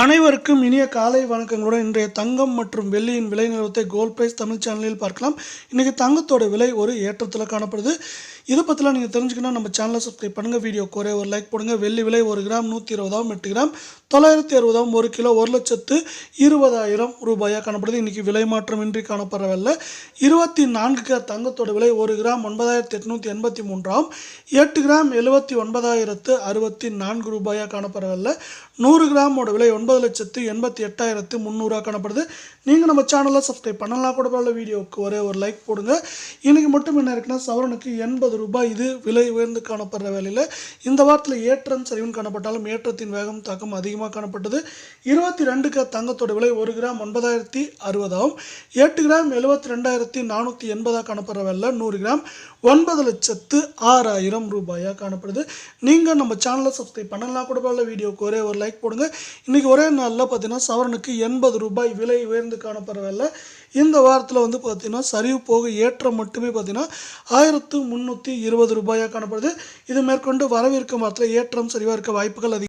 அனைவருக்கும் இனிய காலை வணக்கங்களுடன் இன்றைய தங்கம் மற்றும் வெள்ளியின் விலை நிலவரத்தை கோல்ட் பிரைஸ் தமிழ் சேனலில் பார்க்கலாம். இன்றைக்கி தங்கத்தோட விலை ஒரு ஏற்றத்தில் காணப்படுது. இதை பற்றிலாம் நீங்கள் தெரிஞ்சுக்கணும், நம்ம சேனலை சப்ஸ்கிரைப் பண்ணுங்கள், வீடியோ குறைய ஒரு லைக் போடுங்க. வெள்ளி விலை 1 கிராம் 120, 8 கிராம் 960, 1 கிலோ 1,20,000 ரூபாயாக காணப்படுது. இன்றைக்கி விலை மாற்றம் இன்றி காணப்படுற வெள்ளை 24 தங்கத்தோட விலை 1 கிராம் 9,883, 8 கிராம் 79,064 ரூபாயாக காணப்படுற வெள்ளை 100 கிராமோட விலை 9,88,300 காணப்படுது. நீங்கள் நம்ம சேனலை சப்ஸ்கிரைப் பண்ணலாம் கூட பரவாயில்ல, வீடியோவுக்கு ஒரே ஒரு லைக் போடுங்க. இன்றைக்கி மட்டும் என்ன இருக்குன்னா, சவரனுக்கு 80 ரூபாய். இது விலை உயர்ந்து காணப்படுற வேலையில் இந்த வாரத்தில் ஏற்றம் சரிவுன்னு காணப்பட்டாலும் ஏற்றத்தின் வேகம் தாக்கம் அதிகமாக காணப்பட்டது. 22 தங்கத்தோட விலை 1 கிராம் 9,060, 8 கிராம் 72,480 காணப்படுற வேலை 100 கிராம் 9,06,000 ரூபாயாக காணப்படுது. நீங்கள் நம்ம சேனலை சப்ஸ்கிரைப் பண்ணலாம் கூட பரவாயில்ல, வீடியோவுக்கு ஒரே ஒரு லைக் போடுங்க. இன்றைக்கி ஒரே நாளில் பார்த்தீங்கன்னா சவரனுக்கு 80 ரூபாய் விலை உயர்ந்து காணப்படுற வேலை இந்த வாரத்தில் வந்து பார்த்திங்கன்னா சரிவு போக ஏற்றம் மட்டுமே பார்த்திங்கன்னா 1,320 ரூபாயாக காணப்படுது. இது மேற்கொண்டு வரவிருக்கும் வாரத்தில் ஏற்றம் சரிவாக இருக்க வாய்ப்புகள் அதிகம்.